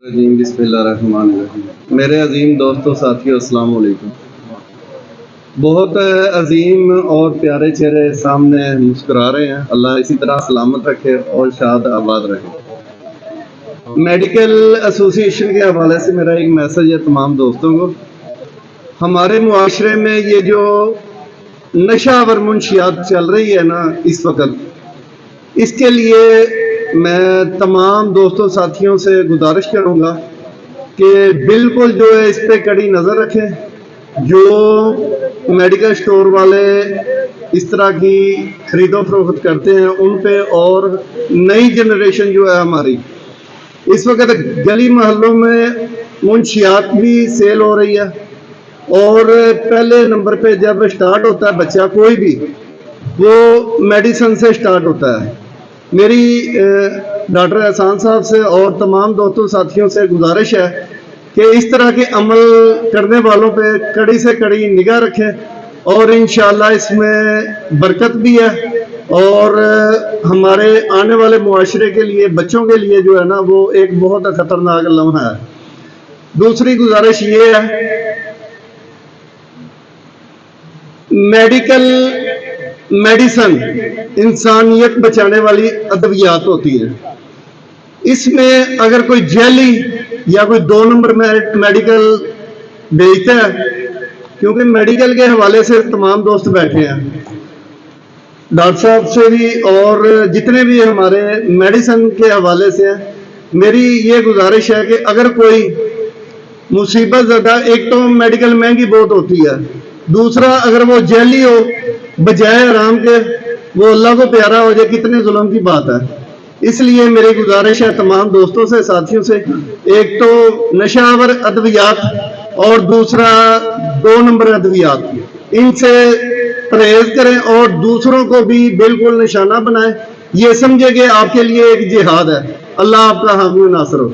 बिस्मिल्लाहिर्रहमानिर्रहीम। मेरे अजीम दोस्तों साथियों अस्सलाम वालेकुम। बहुत अजीम और प्यारे चेहरे सामने मुस्कुरा रहे हैं। अल्लाह इसी तरह सलामत रखे और शाद आबाद रहे। मेडिकल एसोसिएशन के हवाले से मेरा एक मैसेज है तमाम दोस्तों को। हमारे मुआशरे में ये जो नशावर मुंशियात चल रही है ना इस वक्त, इसके लिए मैं तमाम दोस्तों साथियों से गुजारिश करूंगा कि बिल्कुल जो है इस पे कड़ी नज़र रखें। जो मेडिकल स्टोर वाले इस तरह की खरीदो फरोख्त करते हैं उन पे, और नई जनरेशन जो है हमारी इस वक्त गली मोहल्लों में मुंशियात भी सेल हो रही है। और पहले नंबर पे जब स्टार्ट होता है बच्चा कोई भी, वो मेडिसिन से स्टार्ट होता है। मेरी डॉक्टर एहसान साहब से और तमाम दोस्तों साथियों से गुजारिश है कि इस तरह के अमल करने वालों पे कड़ी से कड़ी निगाह रखें और इंशाअल्लाह इसमें बरकत भी है और हमारे आने वाले मुआशरे के लिए, बच्चों के लिए जो है ना वो एक बहुत खतरनाक लम्हा है। दूसरी गुजारिश ये है, मेडिसिन इंसानियत बचाने वाली अद्वियात होती है। इसमें अगर कोई जैली या कोई 2 नंबर मेडिकल बेचता है, क्योंकि मेडिकल के हवाले से तमाम दोस्त बैठे हैं, डॉक्टर साहब से भी और जितने भी हमारे मेडिसिन के हवाले से हैं, मेरी ये गुजारिश है कि अगर कोई मुसीबत ज़्यादा, एक तो मेडिकल महंगी बहुत होती है, दूसरा अगर वो जैली हो बजाय आराम के, वो अल्लाह को प्यारा हो जाए, कितने जुल्म की बात है। इसलिए मेरी गुजारिश है तमाम दोस्तों से, साथियों से, एक तो नशावर अद्वियात और दूसरा 2 नंबर अद्वियात, इनसे परहेज करें और दूसरों को भी बिल्कुल निशाना बनाएं। ये समझे कि आपके लिए एक जिहाद है। अल्लाह आपका हामी नासर हो।